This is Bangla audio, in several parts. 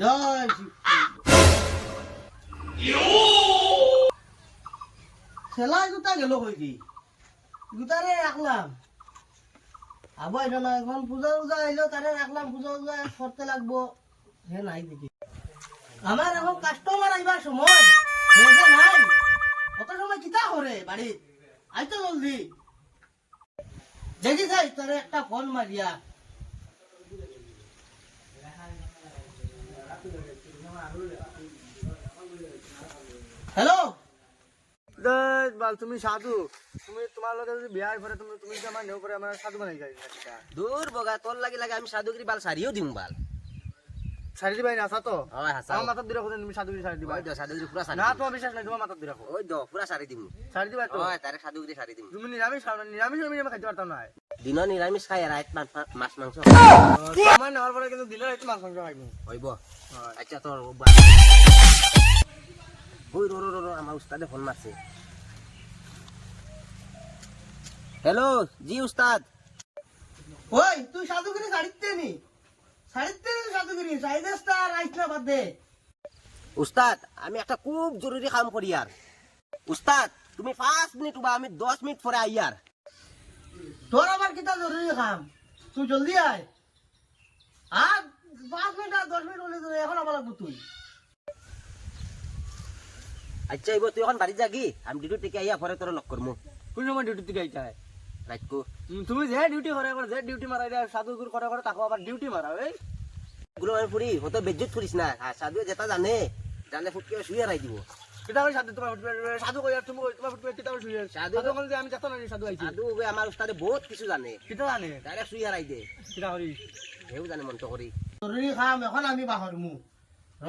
জয় সেলাই গুতা গেল কই কি গুতারে রাখলাম আবার এটা না এখন পূজা পূজা আইলো তারে রাখলাম পূজা পূজা করতে লাগবো হে নাই দেখি আমার এখন কাস্টমার আইবার সময় হে যে নাই কত সময় কিতা করে বাড়ি আইতো জলদি দেখি যাই তোরে একটা ফোন মারিয়া হ্যালো বাল তুমি সাধু তুমি তোমার লগে যদি বিয়া করে তুমি তুমি যে আমার নেও করে আমার সাধু বানাই যাই দূর বগা তোর লাগি লাগে আমি সাধুগিরি বাল সারিও দিম বাল সারি দিবাই না তো হয় হাসা আমার মাথার দিরা তুমি সাধুগিরি সারি দিবা ওই দ সাধুগিরি পুরা সারি না তোমার বিশ্বাস নাই তোমার মাথার দিরা ওই দ পুরা সারি দিম সারি দিবা তো হয় তারে সাধুগিরি সারি দিম তুমি নিরামিষ খাও না নিরামিষ আমি খাইতে পারতাম না দিন নিরামিষ খাই রাত মাছ মাংস আমার নেওয়ার পরে কিন্তু দিলে একটু মাছ মাংস খাইবো হইব আচ্ছা তোর ওই রো রো রো আমার উস্তাদে ফোন মারছে হ্যালো জি উস্তাদ ওই তুই সাধুগিরি ছাড়িতে নি ছাড়িতে সাধুগিরি সাইদেস্তা রাইস না বাদ দে উস্তাদ আমি একটা খুব জরুরি কাম করি আর উস্তাদ তুমি 5 মিনিট বা আমি 10 মিনিট পরে আই আর তোর আবার কিতা জরুরি কাম তুই জলদি আয় আর 5 মিনিট আর 10 মিনিট হলে তো এখন আবার লাগবো তুই আচ্ছা এবার তুই এখন বাড়ি যাগি আমি ডিউটি থেকে আইয়া পরে তোর লক করমু কোন সময় ডিউটি থেকে আইতা রাইটকো তুমি যে ডিউটি করে একবার যে ডিউটি মারাই দেয় সাধুগুর করে করে তাকে আবার ডিউটি মারা এই গুলো আমি ফুরি হতো বেজ্জত ফুরিস না আর সাধু যেটা জানে জানলে ফুটকে শুয়ে রাই দিব কিতা করে সাধু তোমার সাধু কই আর তুমি তোমার ফুটবে কিতা করে শুয়ে সাধু কোন যে আমি জানো না সাধু আইছি সাধু ওই আমার উস্তাদে বহুত কিছু জানে কিতা জানে ডাইরেক্ট শুয়ে রাই দে কিতা করি হেউ জানে মন্ত করি জরুরি কাম এখন আমি বাহরমু র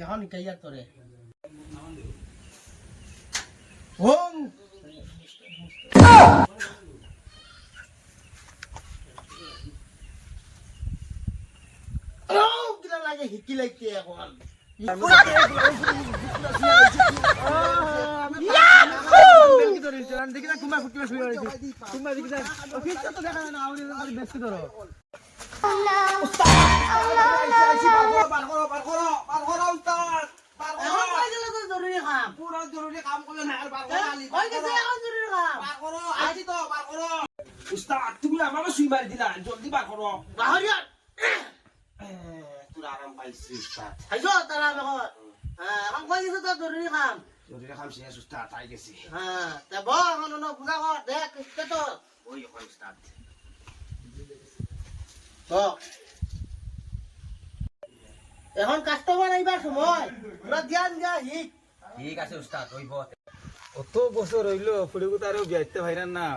এখন কাইয়া তোরে ওম কিরা লাগে হিকি লাগছে এখন দেখি না তোমার ফুটবে শুয়ে রয়েছে তোমার দেখি না ফিক্স তো দেখা না আউরি বেশি ধরো এখন কই গেল তো জরুরি কাম পুরো জরুরি কাম করলে না আর বার কই গেছে এখন জরুরি কাম করো আইছি তো বার করো উস্তাদ তুমি আমাকে শুই মারি দিলা জলদি বার করো বাহরিয়া তোর আরাম পাইছিস উস্তাদ আইছো তারা এখন এখন কই গেছে তো জরুরি কাম জরুরি কাম শেষ উস্তাদ তাই গেছি হ্যাঁ তে ব এখন ন পূজা কর দেখ কিতে তো ওই ওই উস্তাদ এখন কাস্টমার আইবার সময় পুরা ধ্যান দিয়া হিক ঠিক আছে উস্তাদ হইব অত বছর হইলো ফুড়িগু তারও বিয়াইতে ভাইরান না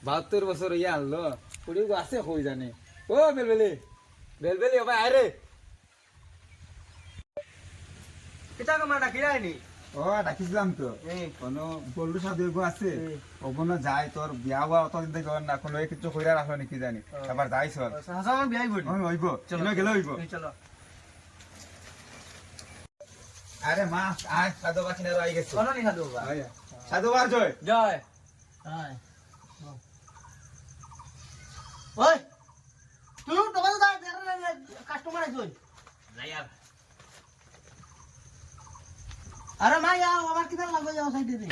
72 বছর ইয়া আনলো ফুড়িগু আছে কই জানে ও বেলবেলি বেলবেলি ভাই আরে কিতা কামা ডাকিরা আইনি ও ডাকিছিলাম তো কোনো বল্লু সাধু এগো আছে ওগুলো যায় তোর বিয়া হওয়া অতদিন থেকে হওয়ার না কোনো কিছু কইরা রাখো নাকি জানি আবার যাই চল হাসামান বিয়াই বলি হইব চলো গেলে হইব চলো আরে মা আয় সাধু বাকিনা আই গেছে কোন নি সাধু বাবা সাধু বার জয় জয় হ্যাঁ ওই তুই দোকান যা কাস্টমার আইছই নাই আর আরে মা ইয়া আমার কিটা লাগবে যাও সাইডে দে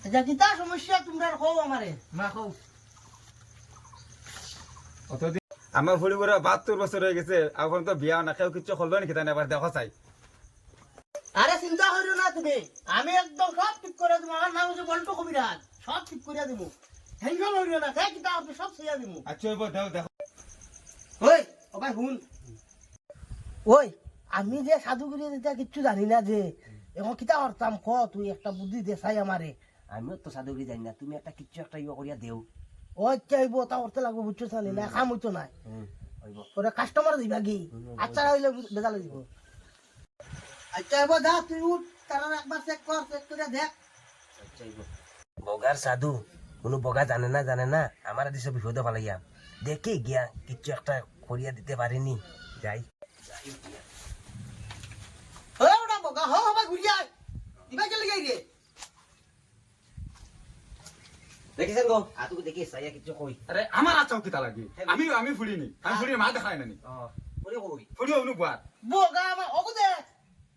এটা কিটা সমস্যা তোমরা কও আমারে মা কও অতদিন আমার ফুড়িগুরা 72 বছর হয়ে গেছে এখন তো বিয়া না কেউ কিছু করলো নাকি তাই এবার দেখো চাই আরে চিন্তা করিও না তুমি আমি একদম সব ঠিক করে দেবো আমার নাম হচ্ছে বল্টু কবিরাজ সব ঠিক করে দেবো টেনশন করিও না তাই কিটা আপনি সব ছেড়ে দেবো আচ্ছা হইব দেখো দেখো ওই ও ভাই শুন ওই আমি যে সাধুগুরি দিতে কিচ্ছু জানি না যে এখন কিতা করতাম ক তুই একটা বুদ্ধি দে চাই আমারে আমিও তো সাধুগিরি জানি না তুমি একটা কিচ্ছু একটা ইয়ে করিয়া দেও ওই চাইব তা করতে লাগবো বুঝছো জানি না কাম হইতো না হইব ওরা কাস্টমার দিবা কি আচ্ছা হইলে বেজালে দিব আচ্ছা এবার যা তুই উঠ তারা একবার চেক কর চেক করে দেখ আচ্ছা হইব বগার সাধু কোনো বগা জানে না আমার দিছে বিপদে ফালাইয়া দেখি গিয়া কিচ্ছু একটা করিয়া দিতে পারিনি যাই ওটা বগা হবা ঘুরিয়া দিবা চলে যাই রে দেখিছেন গো আতুকে দেখি চাইয়া কিছু কই আরে আমার আচাও কিতা লাগে আমি ফুড়িনি আমি ফুড়ি মা দেখাই নানি পরে কই ফুড়ি অনু গুয়ার বগা আমার অগু দে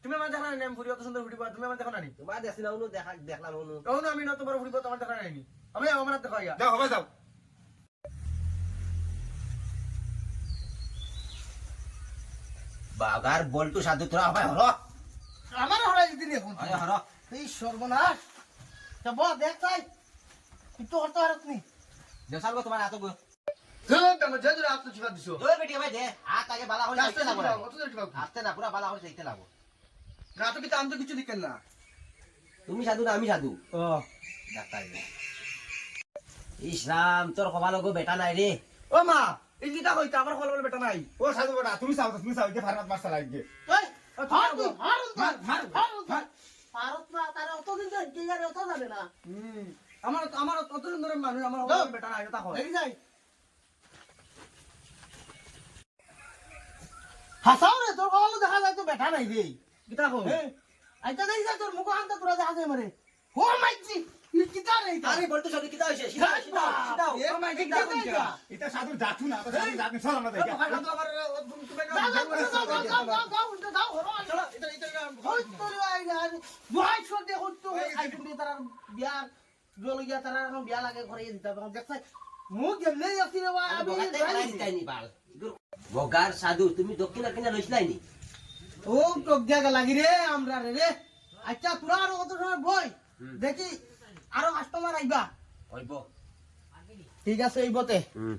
তুমি আমার দেখা নাই আমি ফুড়ি অত সুন্দর ফুড়ি পাও তুমি আমার দেখা নাই তোমার দেখছি না উনো দেখলাম উনো তখন আমি না তোমার ফুড়ি পাও তোমার দেখা নাই আমি আমার দেখা ইয়া যাও হবে যাও বাগার বলটু সাধু তোরা হবে হর আমার হরাই দিলি এখন আরে হর এই সর্বনাশ যাব দেখ তাই একটু হরতে পারত নি দেসাল গো তোমার আতো গো আমার যে যে আপনি চিপা দিছো ওই বেটি ভাই দে হাত আগে বালা হই যাইতে লাগো অত যে চিপা আস্তে না পুরা বালা হই যাইতে লাগো না তো কি আমি তো কিছু দেখেন না তুমি সাধু না আমি সাধু ও ডাক্তার ইসলাম তোর কপাল গো বেটা নাই রে ও মা এই কিটা কইতা আমার কল বলে বেটা নাই ও সাধু বেটা তুমি চাও যে ফারমাত মাস্টার লাগবে এই হর তুই হর মার মার মার ভারত না তারা অতদিন তো কি জানে অত যাবে না আমার আমার অত সুন্দর মানুষ আমার কল বেটা নাই তা হয় এই যাই হাসাও রে তোর কপালে দেখা যায় তো বেটা নাই রে কিটা কই আইতা দেই যা তোর মুখ আনতা তোরা দেখা যায় মারে ও মাইছি ই কিতা রে আরে বলটু সাধু কিতা হইছে সিধা সিধা সিধা এ মাই কিটা কইতা এটা সাধু জাতু না তো সাধু জাতু চল আমরা দেখি চলো এটা এটা বগার সাধু তুমি দক্ষিণা কিনা লইছিলাই নি লাগি রে আমরা রে আচ্ছা তোরা আরো কত সময় বই দেখি আরো কাস্টমার আইবা হইব ঠিক আছে এই বতে হুম